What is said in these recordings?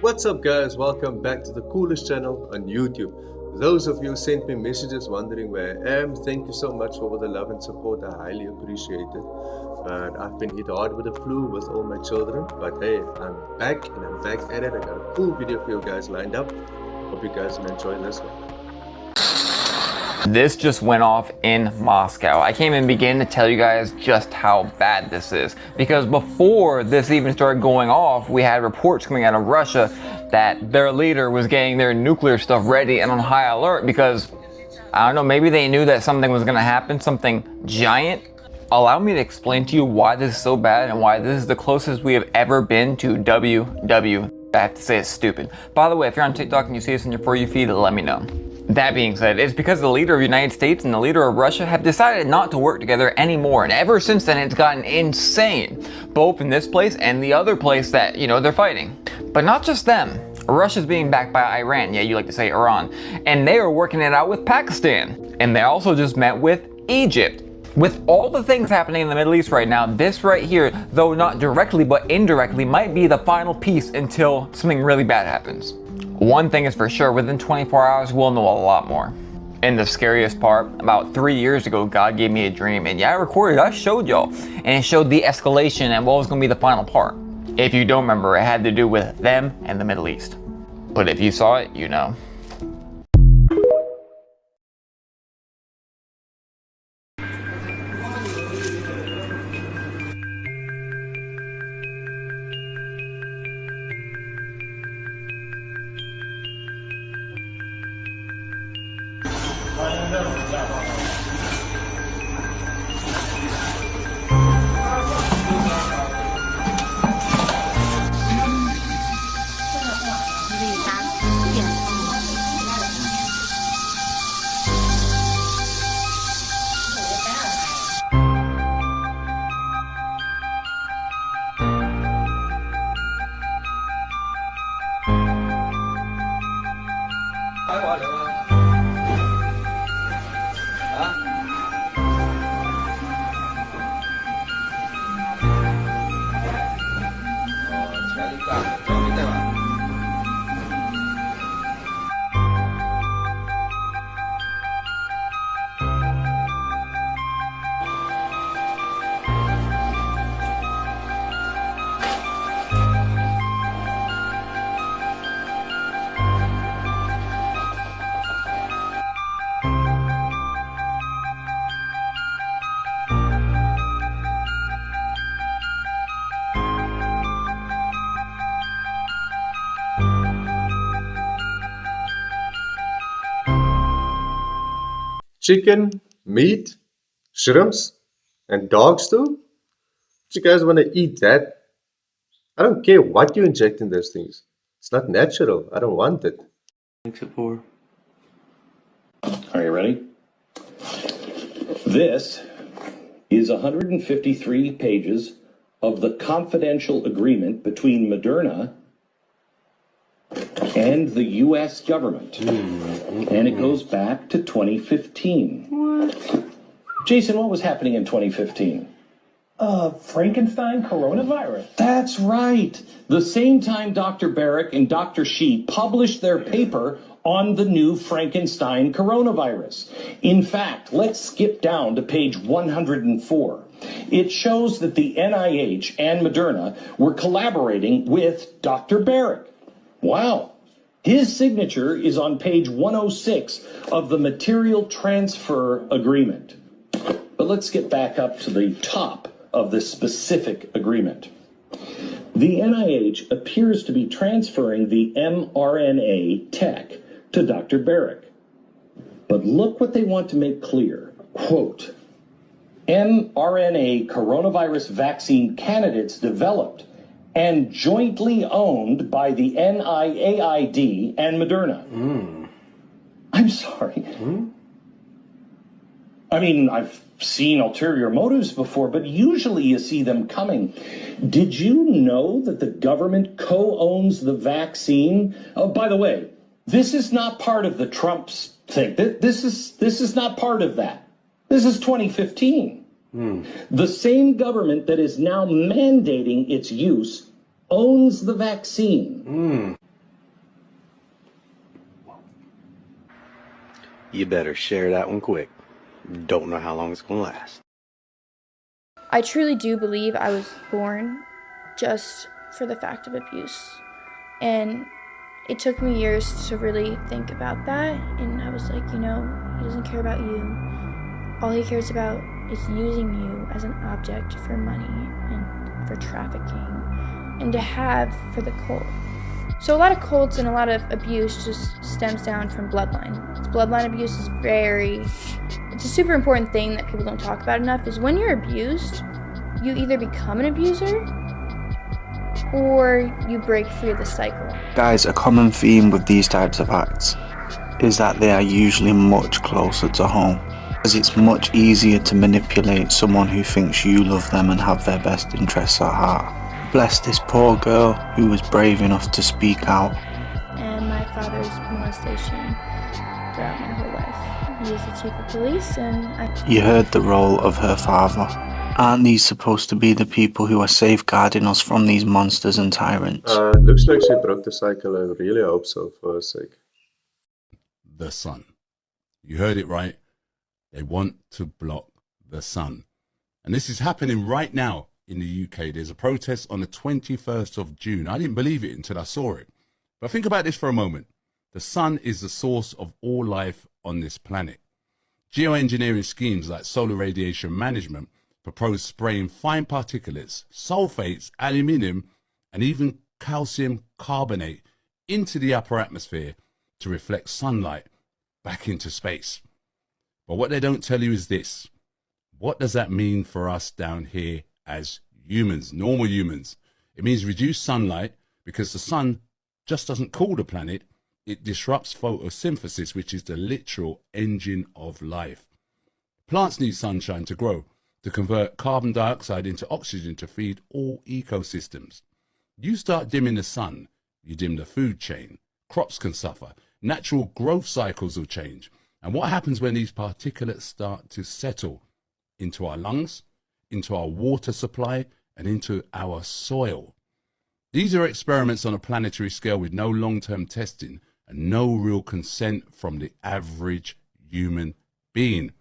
What's up guys, welcome back to the coolest channel on YouTube. Those of you who sent me messages wondering where I am, thank you so much for all the love and support, I highly appreciate it. But I've been hit hard with the flu with all my children, but hey, I'm back and I'm back at it. I got a cool video for you guys lined up. Hope you guys will enjoy this one. This just went off in Moscow. I can't even begin to tell you guys just how bad this is, because before this even started going off, we had reports coming out of Russia that their leader was getting their nuclear stuff ready and on high alert because, I don't know, maybe they knew that something was going to happen, something giant. Allow me to explain to you why this is so bad and why this is the closest we have ever been to WW. I have to say it's stupid. By the way, if you're on TikTok and you see this in your For You feed, let me know. That being said, it's because the leader of the United States and the leader of Russia have decided not to work together anymore, and ever since then it's gotten insane, both in this place and the other place that, they're fighting. But not just them. Russia's being backed by Iran, yeah, you like to say Iran, and they are working it out with Pakistan, and they also just met with Egypt. With all the things happening in the Middle East right now, this right here, though not directly but indirectly, might be the final piece until something really bad happens. One thing is for sure, within 24 hours, we'll know a lot more. And the scariest part, about 3 years ago, God gave me a dream, and yeah, I recorded, I showed y'all, and it showed the escalation and what was going to be the final part. If you don't remember, it had to do with them and the Middle East. But if you saw it, you know. Chicken, meat, shrimps, and dogs too? You guys want to eat that? I don't care what you inject in those things. It's not natural. I don't want it. Except for... Are you ready? This is 153 pages of the confidential agreement between Moderna and the U.S. government. And it goes back to 2015. What? Jason, what was happening in 2015? Frankenstein coronavirus. That's right. The same time Dr. Barrick and Dr. Shi published their paper on the new Frankenstein coronavirus. In fact, let's skip down to page 104. It shows that the NIH and Moderna were collaborating with Dr. Barrick. Wow. His signature is on page 106 of the Material Transfer Agreement. But let's get back up to the top of the specific agreement. The NIH appears to be transferring the mRNA tech to Dr. Barrick. But look what they want to make clear. Quote, mRNA coronavirus vaccine candidates developed and jointly owned by the NIAID and Moderna. I'm sorry. I mean, I've seen ulterior motives before, but usually you see them coming. Did you know that the government co-owns the vaccine? Oh, by the way, this is not part of the Trump's thing. This is not part of that. This is 2015. The same government that is now mandating its use owns the vaccine. You better share that one quick. Don't know how long it's gonna last. I truly do believe I was born just for the fact of abuse. And it took me years to really think about that. And I was like, he doesn't care about you. All he cares about is using you as an object for money and for trafficking and to have for the cult. So a lot of cults and a lot of abuse just stems down from bloodline. Bloodline abuse is it's a super important thing that people don't talk about enough, is when you're abused, you either become an abuser or you break free of the cycle. Guys, a common theme with these types of acts is that they are usually much closer to home, as it's much easier to manipulate someone who thinks you love them and have their best interests at heart. Bless this poor girl who was brave enough to speak out. And my father's molestation throughout my whole life. He is the chief of police, and You heard the role of her father. Aren't these supposed to be the people who are safeguarding us from these monsters and tyrants? Looks like she broke the cycle. I really hope so for her sake. The sun. You heard it right. They want to block the sun. And this is happening right now in the UK. There's a protest on the 21st of June. I didn't believe it until I saw it. But think about this for a moment. The sun is the source of all life on this planet. Geoengineering schemes like solar radiation management propose spraying fine particulates, sulfates, aluminium, and even calcium carbonate into the upper atmosphere to reflect sunlight back into space. But what they don't tell you is this. What does that mean for us down here as humans, normal humans? It means reduced sunlight, because the sun just doesn't cool the planet. It disrupts photosynthesis, which is the literal engine of life. Plants need sunshine to grow, to convert carbon dioxide into oxygen to feed all ecosystems. You start dimming the sun, you dim the food chain. Crops can suffer. Natural growth cycles will change. And what happens when these particulates start to settle into our lungs, into our water supply, and into our soil? These are experiments on a planetary scale with no long-term testing and no real consent from the average human being.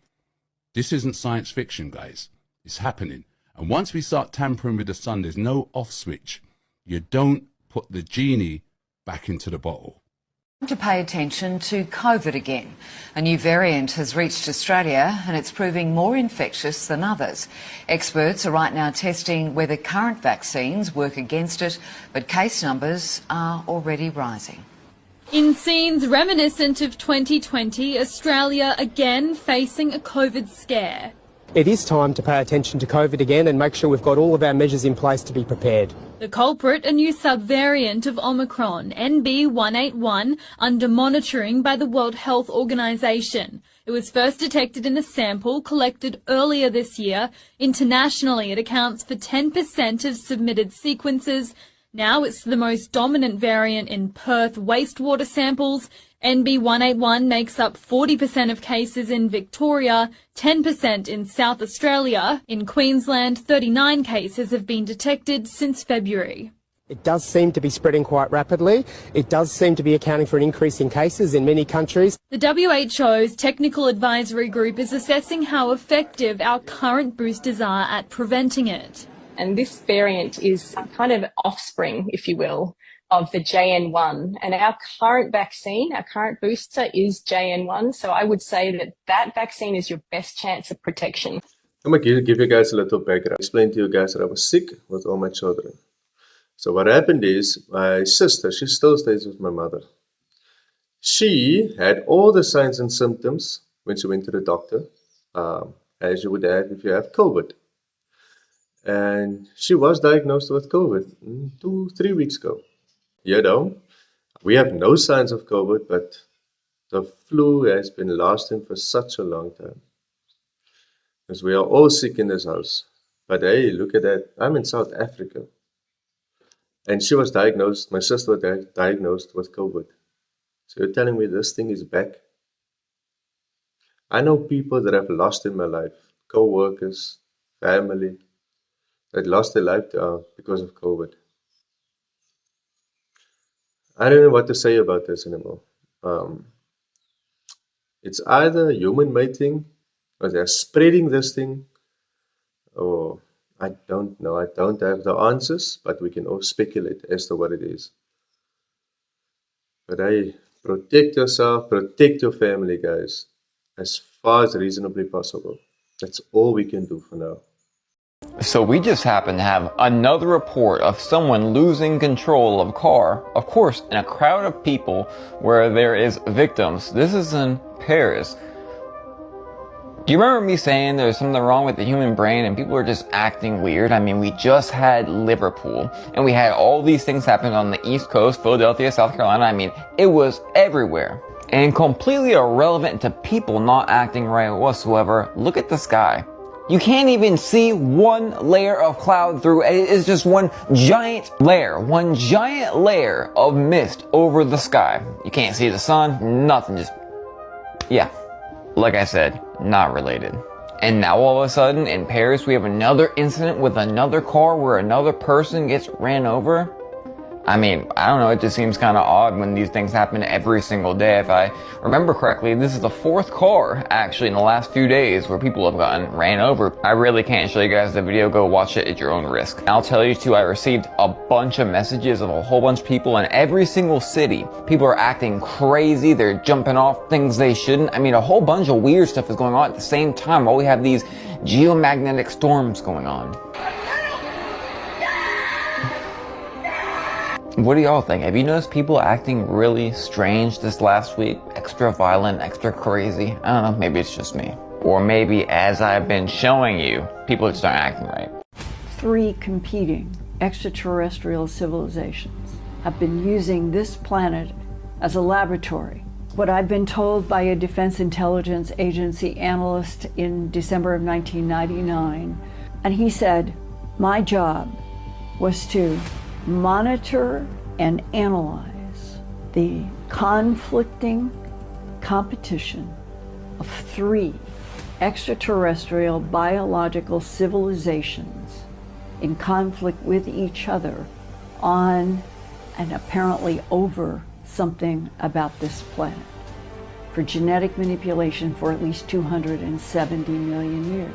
This isn't science fiction, guys. It's happening. And once we start tampering with the sun, there's no off switch. You don't put the genie back into the bottle. To pay attention to COVID again. A new variant has reached Australia and it's proving more infectious than others. Experts are right now testing whether current vaccines work against it, but case numbers are already rising. In scenes reminiscent of 2020, Australia again facing a COVID scare. It is time to pay attention to COVID again and make sure we've got all of our measures in place to be prepared. The culprit, a new subvariant of Omicron, NB181, under monitoring by the World Health Organization. It was first detected in a sample collected earlier this year. Internationally, it accounts for 10% of submitted sequences. Now it's the most dominant variant in Perth wastewater samples. NB181 makes up 40% of cases in Victoria, 10% in South Australia. In Queensland, 39 cases have been detected since February. It does seem to be spreading quite rapidly. It does seem to be accounting for an increase in cases in many countries. The WHO's Technical Advisory Group is assessing how effective our current boosters are at preventing it. And this variant is kind of offspring, if you will, of the JN1. And our current vaccine, our current booster is JN1. So I would say that that vaccine is your best chance of protection. I'm going to give you guys a little background. Explain to you guys that I was sick with all my children. So what happened is my sister, she still stays with my mother. She had all the signs and symptoms when she went to the doctor, as you would have if you have COVID. And she was diagnosed with COVID 2-3 weeks ago. We have no signs of COVID, but the flu has been lasting for such a long time. Because we are all sick in this house. But hey, look at that. I'm in South Africa. And she was diagnosed, my sister was diagnosed with COVID. So you're telling me this thing is back? I know people that I've lost in my life, co-workers, family, that lost their life because of COVID. I don't know what to say about this anymore. It's either a human-made thing, or they're spreading this thing, or I don't know. I don't have the answers, but we can all speculate as to what it is. But hey, protect yourself, protect your family, guys, as far as reasonably possible. That's all we can do for now. So we just happen to have another report of someone losing control of a car, of course, in a crowd of people where there is victims. This is in Paris. Do you remember me saying there's something wrong with the human brain and people are just acting weird? I mean, we just had Liverpool and we had all these things happen on the East Coast, Philadelphia, South Carolina. I mean, it was everywhere. And completely irrelevant to people not acting right whatsoever. Look at the sky. You can't even see one layer of cloud through. It is just one giant layer of mist over the sky. You can't see the sun, nothing, just, yeah. Like I said, not related. And now all of a sudden in Paris we have another incident with another car where another person gets ran over. I mean, I don't know, it just seems kind of odd when these things happen every single day. If I remember correctly, this is the 4th car actually in the last few days where people have gotten ran over. I really can't show you guys the video, go watch it at your own risk. And I'll tell you too, I received a bunch of messages of a whole bunch of people in every single city. People are acting crazy, they're jumping off things they shouldn't. I mean, a whole bunch of weird stuff is going on at the same time while we have these geomagnetic storms going on. What do y'all think? Have you noticed people acting really strange this last week? Extra violent, extra crazy? I don't know, maybe it's just me. Or maybe, as I've been showing you, people just aren't acting right. 3 competing extraterrestrial civilizations have been using this planet as a laboratory. What I've been told by a Defense Intelligence Agency analyst in December of 1999, and he said, my job was to monitor and analyze the conflicting competition of 3 extraterrestrial biological civilizations in conflict with each other on and apparently over something about this planet for genetic manipulation for at least 270 million years.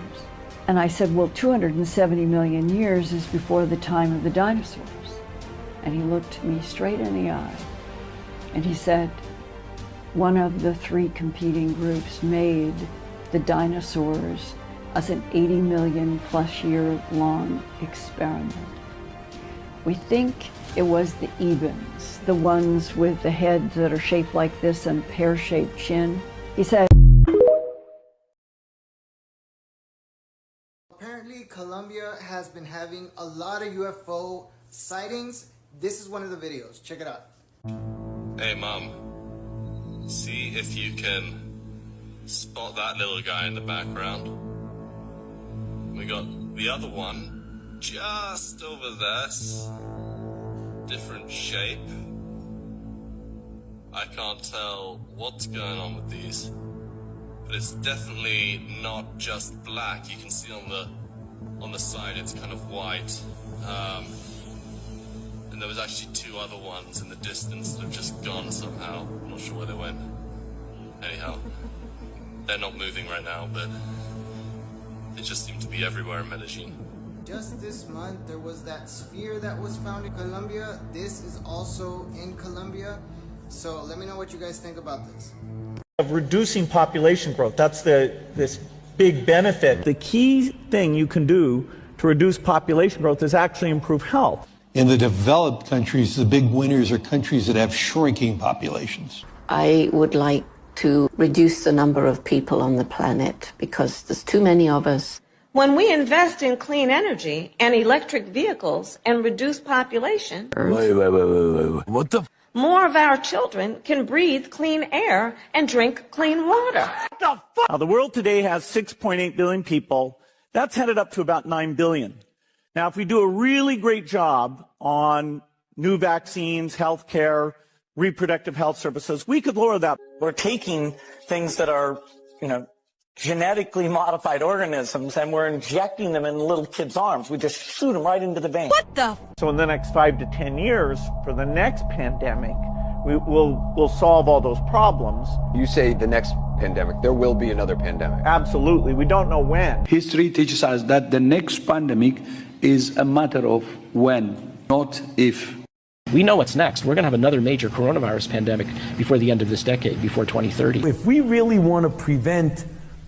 And I said, well, 270 million years is before the time of the dinosaurs. And he looked me straight in the eye and he said, one of the 3 competing groups made the dinosaurs as an 80 million plus year long experiment. We think it was the Ebens, the ones with the heads that are shaped like this and pear-shaped chin. He said, apparently Colombia has been having a lot of UFO sightings. This is one of the videos. Check it out. Hey, Mom. See if you can spot that little guy in the background. We got the other one just over there. Different shape. I can't tell what's going on with these, but it's definitely not just black. You can see on the side it's kind of white. And there was actually 2 other ones in the distance that have just gone somehow. I'm not sure where they went. Anyhow, they're not moving right now, but they just seem to be everywhere in Medellin. Just this month, there was that sphere that was found in Colombia. This is also in Colombia. So let me know what you guys think about this. Of reducing population growth, that's this big benefit. The key thing you can do to reduce population growth is actually improve health. In the developed countries, the big winners are countries that have shrinking populations. I would like to reduce the number of people on the planet because there's too many of us. When we invest in clean energy and electric vehicles and reduce population, Wait. What the? more of our children can breathe clean air and drink clean water. Now, the world today has 6.8 billion people. That's headed up to about 9 billion. Now, if we do a really great job on new vaccines, healthcare, reproductive health services, we could lower that. We're taking things that are, genetically modified organisms and we're injecting them in little kids' arms. We just shoot them right into the vein. What the? So in the next 5 to 10 years, for the next pandemic, we'll solve all those problems. You say the next pandemic, there will be another pandemic. Absolutely. We don't know when. History teaches us that the next pandemic is a matter of when, not if. We know what's next. We're going to have another major coronavirus pandemic before the end of this decade, before 2030. If we really want to prevent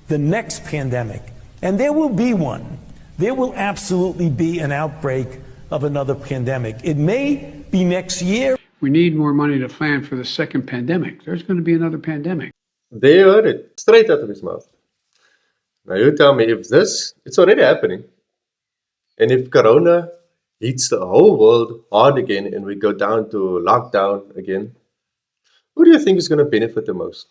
the next pandemic, and there will be one, there will absolutely be an outbreak of another pandemic. It may be next year. We need more money to plan for the second pandemic. There's going to be another pandemic. There you heard it, straight out of his mouth. Now you tell me if this, it's already happening. And if Corona hits the whole world hard again and we go down to lockdown again, who do you think is going to benefit the most?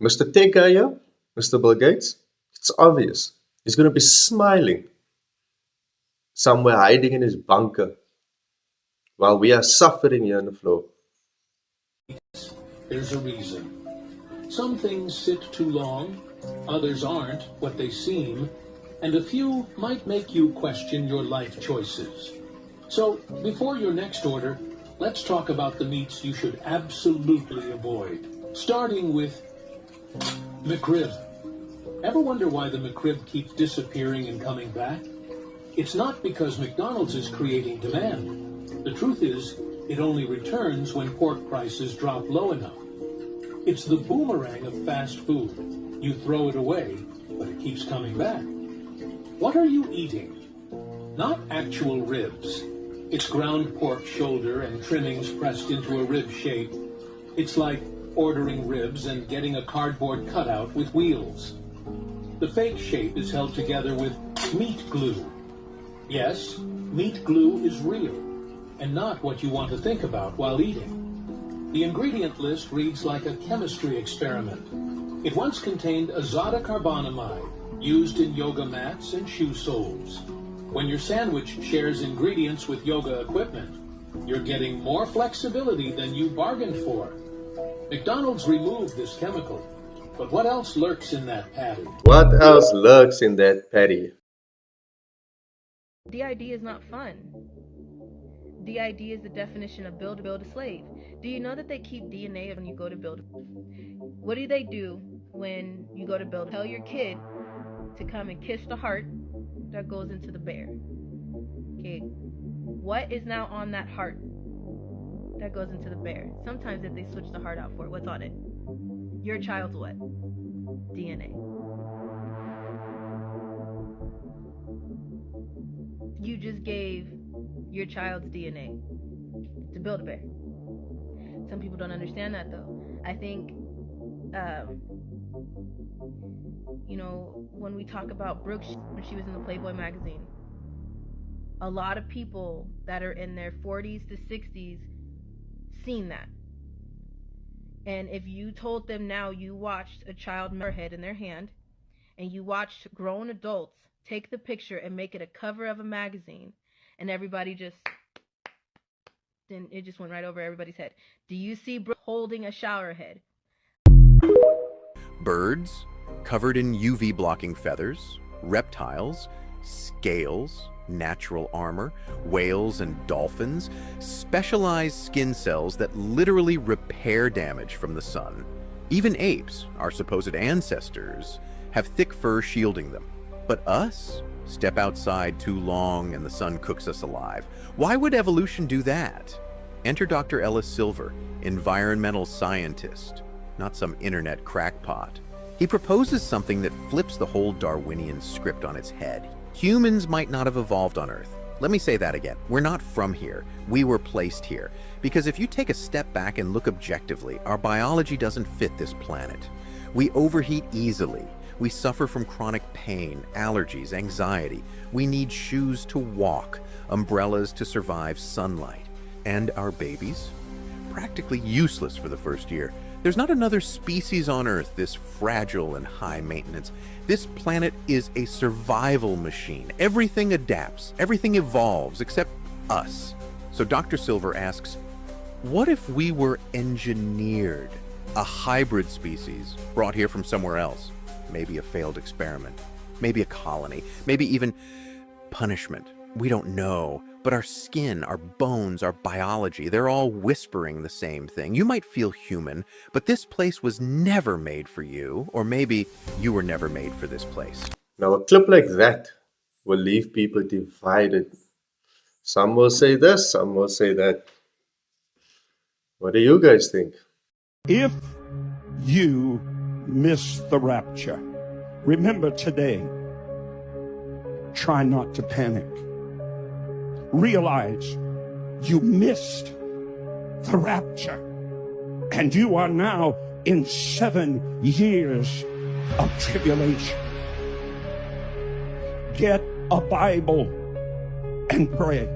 Mr. Tech guy here? Mr. Bill Gates? It's obvious. He's going to be smiling somewhere hiding in his bunker while we are suffering here on the floor. There's a reason. Some things sit too long, others aren't what they seem, and a few might make you question your life choices. So, before your next order, let's talk about the meats you should absolutely avoid. Starting with McRib. Ever wonder why the McRib keeps disappearing and coming back? It's not because McDonald's is creating demand. The truth is, it only returns when pork prices drop low enough. It's the boomerang of fast food. You throw it away, but it keeps coming back. What are you eating? Not actual ribs. It's ground pork shoulder and trimmings pressed into a rib shape. It's like ordering ribs and getting a cardboard cutout with wheels. The fake shape is held together with meat glue. Yes, meat glue is real, and not what you want to think about while eating. The ingredient list reads like a chemistry experiment. It once contained azotocarbonamide, used in yoga mats and shoe soles. When your sandwich shares ingredients with yoga equipment, you're getting more flexibility than you bargained for. McDonald's removed this chemical, but what else lurks in that patty? What else lurks in that patty? DID is not fun. DID is the definition of build a slave. Do you know that they keep DNA when you go to build? What do they do when you go to build? Tell your kid to come and kiss the heart that goes into the bear. Okay, what is now on that heart that goes into the bear? Sometimes if they switch the heart out for it, what's on it? Your child's what? DNA. You just gave your child's DNA to build a bear. Some people don't understand that though. I think, you know, when we talk about Brooke, when she was in the Playboy magazine, a lot of people that are in their 40s to 60s seen that. And if you told them now you watched a child head in their hand, and you watched grown adults take the picture and make it a cover of a magazine, and everybody just, then it just went right over everybody's head. Do you see Brooke holding a shower head? Birds covered in UV blocking feathers, reptiles, scales, natural armor, whales and dolphins, specialized skin cells that literally repair damage from the sun. Even apes, our supposed ancestors, have thick fur shielding them. But us? Step outside too long and the sun cooks us alive. Why would evolution do that? Enter Dr. Ellis Silver, environmental scientist, not some internet crackpot. He proposes something that flips the whole Darwinian script on its head. Humans might not have evolved on Earth. Let me say that again. We're not from here. We were placed here. Because if you take a step back and look objectively, our biology doesn't fit this planet. We overheat easily. We suffer from chronic pain, allergies, anxiety. We need shoes to walk, umbrellas to survive sunlight. And our babies? Practically useless for the first year. There's not another species on Earth this fragile and high maintenance. This planet is a survival machine. Everything adapts, everything evolves, except us. So Dr. Silver asks, what if we were engineered? A hybrid species brought here from somewhere else? Maybe a failed experiment, maybe a colony, maybe even punishment. We don't know. But our skin, our bones, our biology, they're all whispering the same thing. You might feel human, but this place was never made for you, or maybe you were never made for this place. Now, a clip like that will leave people divided. Some will say this, some will say that. What do you guys think? If you miss the rapture, remember today, try not to panic. Realize you missed the rapture, and you are now in 7 years of tribulation. Get a Bible and pray.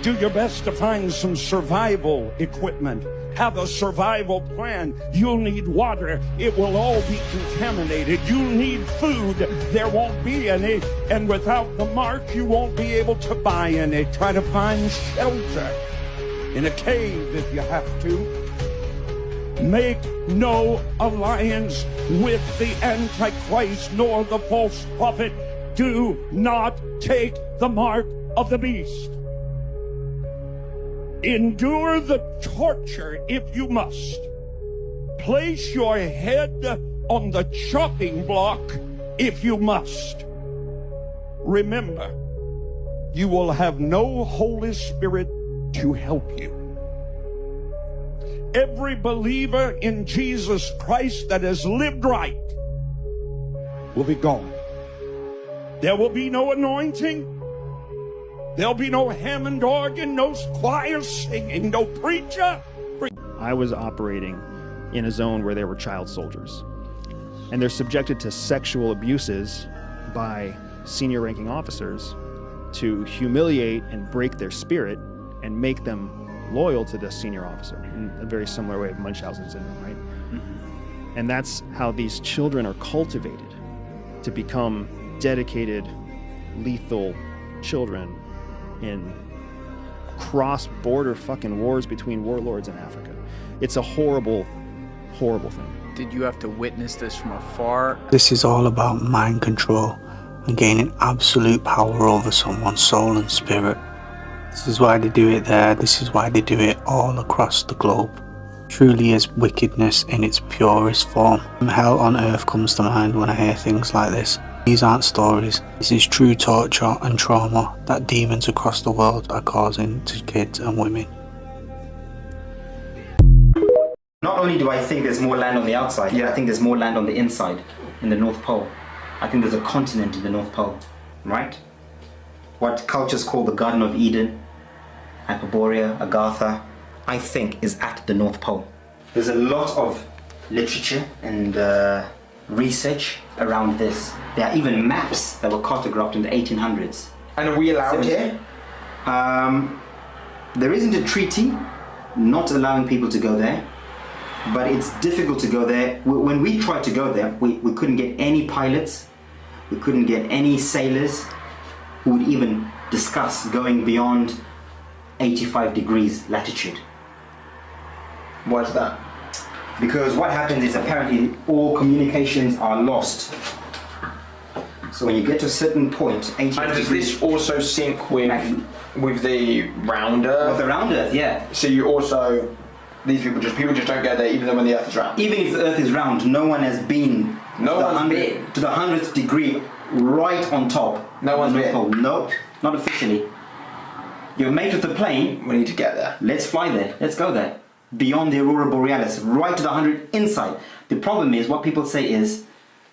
Do your best to find some survival equipment. Have a survival plan. You'll need water. It will all be contaminated. You'll need food. There won't be any. And without the mark, you won't be able to buy any. Try to find shelter in a cave if you have to. Make no alliance with the Antichrist nor the false prophet. Do not take the mark of the beast. Endure the torture if you must. Place your head on the chopping block if you must. Remember, you will have no Holy Spirit to help you. Every believer in Jesus Christ that has lived right will be gone. There will be no anointing. There'll be no Hammond organ, no choir singing, no preacher. I was operating in a zone where there were child soldiers, and they're subjected to sexual abuses by senior ranking officers to humiliate and break their spirit and make them loyal to the senior officer in a very similar way of Munchausen syndrome, right? Mm-hmm. And that's how these children are cultivated to become dedicated, lethal children in cross-border fucking wars between warlords in Africa. It's a horrible, horrible thing. Did you have to witness this from afar? This is all about mind control and gaining absolute power over someone's soul and spirit. This is why they do it there. This is why they do it all across the globe. Truly is wickedness in its purest form. Hell on earth comes to mind when I hear things like this. These aren't stories. This is true torture and trauma that demons across the world are causing to kids and women. Not only do I think there's more land on the outside, I think there's more land on the inside, in the North Pole. I think there's a continent in the North Pole, right? What cultures call the Garden of Eden, Hyperborea, Agartha, I think is at the North Pole. There's a lot of literature and research around this. There are even maps that were cartographed in the 1800s. And are we allowed here? There isn't a treaty not allowing people to go there, but it's difficult to go there. When we tried to go there, we couldn't get any pilots, we couldn't get any sailors who would even discuss going beyond 85 degrees latitude. Why is that? Because what happens is apparently all communications are lost. So when you get to a certain point, 85 and does degrees, this also sync with the round Earth? With the round Earth, yeah. So you also, people just don't go there even though when the Earth is round? Even if the Earth is round, no one has been to the 100th degree right on top. No one's been? No, not officially. You're made with the plane. We need to get there. Let's fly there. Let's go there. Beyond the Aurora Borealis, right to the 100 inside. The problem is, what people say is,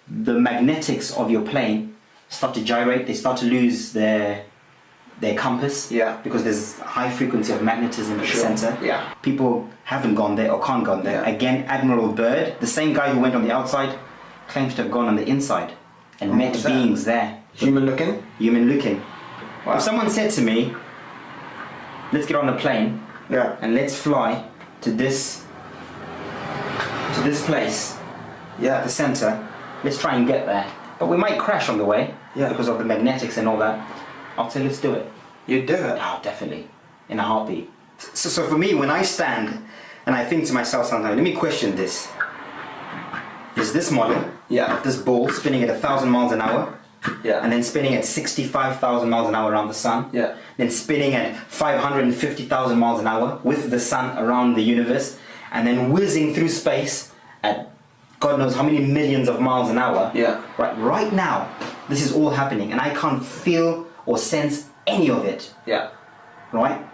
the magnetics of your plane start to gyrate. They start to lose their compass. Yeah. Because there's a high frequency of magnetism at the center. Yeah. People haven't gone there or can't go there. Yeah. Again, Admiral Byrd, the same guy who went on the outside, claims to have gone on the inside and met beings there. Human looking? Human looking. Wow. If someone said to me, let's get on a plane and let's fly to this place, at the center, let's try and get there. But we might crash on the way because of the magnetics and all that. I'll say let's do it. You'd do it? Oh, definitely. In a heartbeat. So for me, when I stand and I think to myself sometimes, let me question this. Is this model, this ball spinning at 1,000 miles an hour, and then spinning at 65,000 miles an hour around the sun, then spinning at 550,000 miles an hour with the sun around the universe, and then whizzing through space at God knows how many millions of miles an hour. Right now, this is all happening, and I can't feel or sense any of it. Right?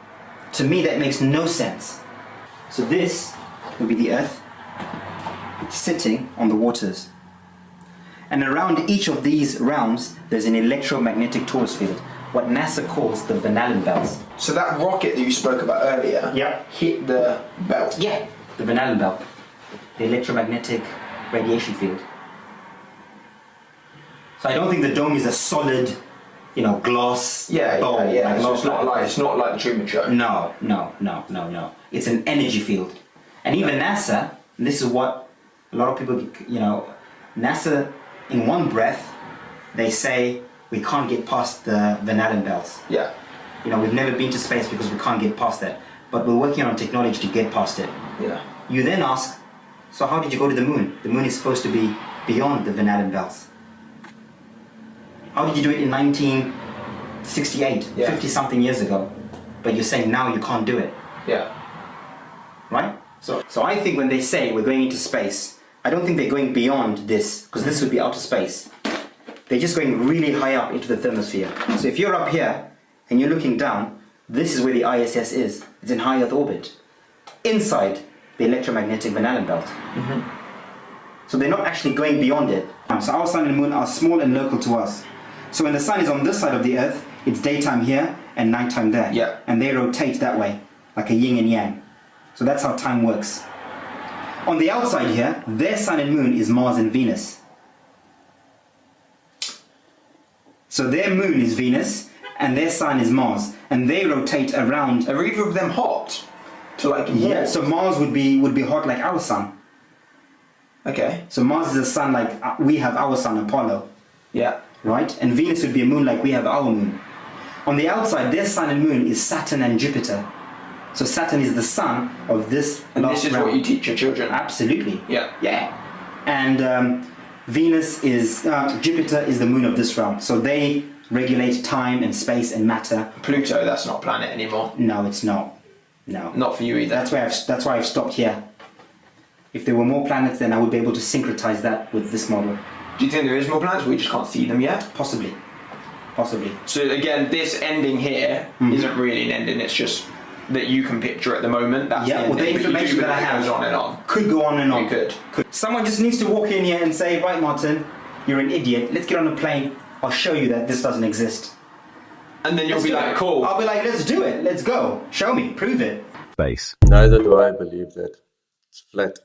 To me, that makes no sense. So this would be the Earth sitting on the waters. And around each of these realms, there's an electromagnetic torus field, what NASA calls the Van Allen belts. So that rocket that you spoke about earlier hit the belt? Yeah, the Van Allen belt, the electromagnetic radiation field. So I don't think the dome is a solid, glass bowl. It's not like the Truman Show. No. It's an energy field. And even NASA, and this is what a lot of people, NASA, in one breath, they say we can't get past the Van Allen belts. We've never been to space because we can't get past that. But we're working on technology to get past it. You then ask, so how did you go to the moon? The moon is supposed to be beyond the Van Allen belts. How did you do it in 1968, 50 something years ago? But you're saying now you can't do it. Right? So I think when they say we're going into space, I don't think they're going beyond this, because this would be outer space. They're just going really high up into the thermosphere. So if you're up here and you're looking down, this is where the ISS is. It's in high Earth orbit, inside the electromagnetic Van Allen belt. So they're not actually going beyond it. So our sun and moon are small and local to us. So when the sun is on this side of the Earth, it's daytime here and nighttime there. And they rotate that way, like a yin and yang. So that's how time works. On the outside here, their sun and moon is Mars and Venus. So their moon is Venus, and their sun is Mars, and they rotate around. Are either of them hot? Yeah. So Mars would be hot like our sun. Okay. So Mars is a sun like we have our sun, Apollo. Right? And Venus would be a moon like we have our moon. On the outside, their sun and moon is Saturn and Jupiter. So Saturn is the sun of this. And this is what you teach your children? Absolutely. And Venus is, Jupiter is the moon of this realm. So they regulate time and space and matter. Pluto, that's not a planet anymore. No, it's not. No. Not for you either. That's why I've stopped here. If there were more planets, then I would be able to syncretize that with this model. Do you think there is more planets? We just can't see them yet? Possibly. So again, this ending here isn't really an ending, it's just that you can picture at the moment. That's the information that I have goes on and on. Could go on and on. It could. Someone just needs to walk in here and say, right, Martin, you're an idiot. Let's get on a plane. I'll show you that this doesn't exist. And then you'll be like, cool. I'll be like, let's do it. Let's go. Show me. Prove it. Space. Neither do I believe that. It's flat.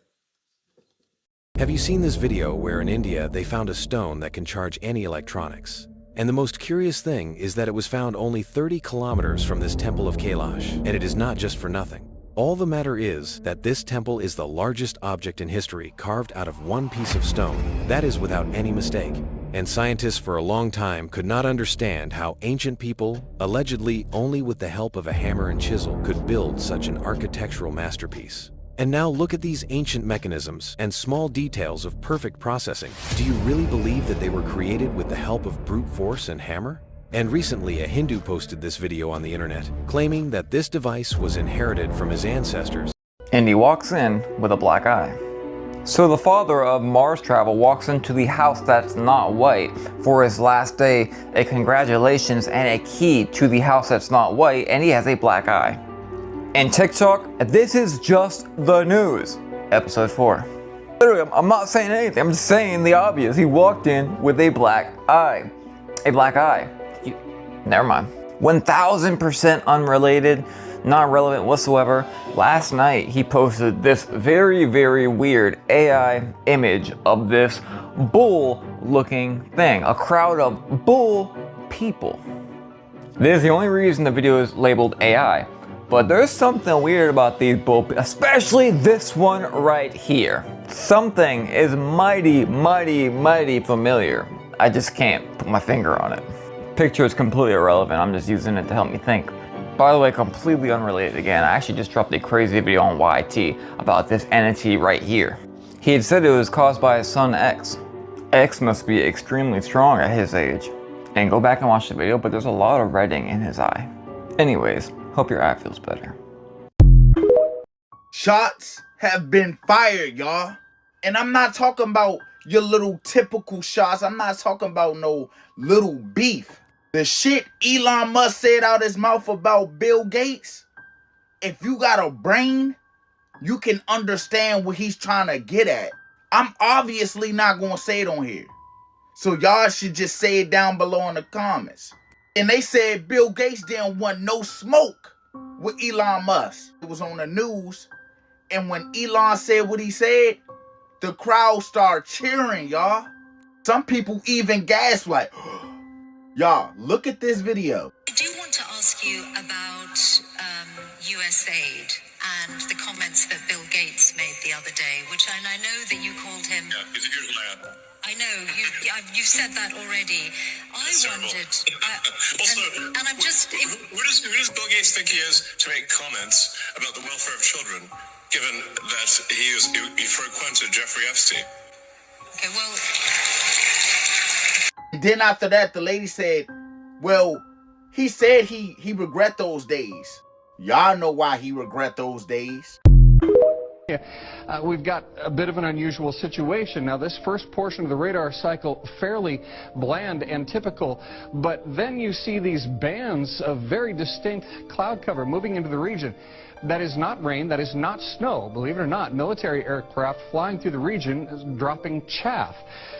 Have you seen this video where in India they found a stone that can charge any electronics? And the most curious thing is that it was found only 30 kilometers from this temple of Kailash, and it is not just for nothing. All the matter is that this temple is the largest object in history carved out of one piece of stone. That is without any mistake. And scientists for a long time could not understand how ancient people, allegedly only with the help of a hammer and chisel, could build such an architectural masterpiece. And now look at these ancient mechanisms and small details of perfect processing. Do you really believe that they were created with the help of brute force and hammer? And recently a Hindu posted this video on the internet, claiming that this device was inherited from his ancestors. And he walks in with a black eye. So the father of Mars travel walks into the house that's not white for his last day, a congratulations and a key to the house that's not white, and he has a black eye. And TikTok, this is just the news. Episode 4. Literally, I'm not saying anything, I'm just saying the obvious. He walked in with a black eye. A black eye. Never mind. 1000% unrelated, not relevant whatsoever. Last night, he posted this very, very weird AI image of this bull-looking thing. A crowd of bull people. This is the only reason the video is labeled AI. But there's something weird about these bull, especially this one right here. Something is mighty, mighty, mighty familiar. I just can't put my finger on it. Picture is completely irrelevant, I'm just using it to help me think. By the way, completely unrelated again, I actually just dropped a crazy video on YT about this entity right here. He had said it was caused by his son X. X must be extremely strong at his age. And go back and watch the video, but there's a lot of redding in his eye. Anyways, hope your eye feels better. Shots have been fired, y'all. And I'm not talking about your little typical shots. I'm not talking about no little beef. The shit Elon Musk said out his mouth about Bill Gates, if you got a brain, you can understand what he's trying to get at. I'm obviously not going to say it on here. So y'all should just say it down below in the comments. And they said Bill Gates didn't want no smoke with Elon Musk. It was on the news. And when Elon said what he said, the crowd started cheering, y'all. Some people even gasped like, y'all, look at this video. I do want to ask you about USAID and the comments that Bill Gates made the other day, which I know that you called him... Yeah, he's a good lad. I know, you've said that already. I wondered... and I'm just... Who does Bill Gates think he is to make comments about the welfare of children, given that he frequented Jeffrey Epstein? Okay, well... Then after that, the lady said, well, he said he regret those days. Y'all know why he regret those days. We've got a bit of an unusual situation. Now, this first portion of the radar cycle, fairly bland and typical, but then you see these bands of very distinct cloud cover moving into the region. That is not rain, that is not snow, believe it or not. Military aircraft flying through the region dropping chaff.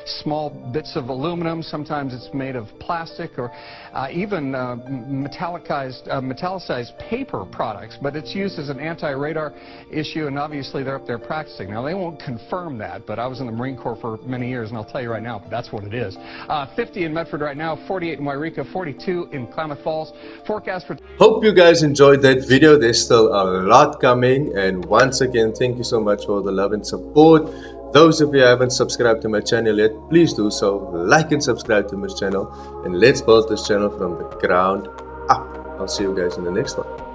Small bits of aluminum, sometimes it's made of plastic or even metallicized paper products, but it's used as an anti-radar issue, and obviously they're up there practicing. Now, they won't confirm that, but I was in the Marine Corps for many years, and I'll tell you right now, that's what it is. 50 in Medford right now, 48 in Wairika, 42 in Klamath Falls. Forecast for... Hope you guys enjoyed that video. There's still a lot coming, and once again, thank you so much for the love and support. Those of you who haven't subscribed to my channel yet, please do so. Like and subscribe to my channel, and let's build this channel from the ground up. I'll see you guys in the next one.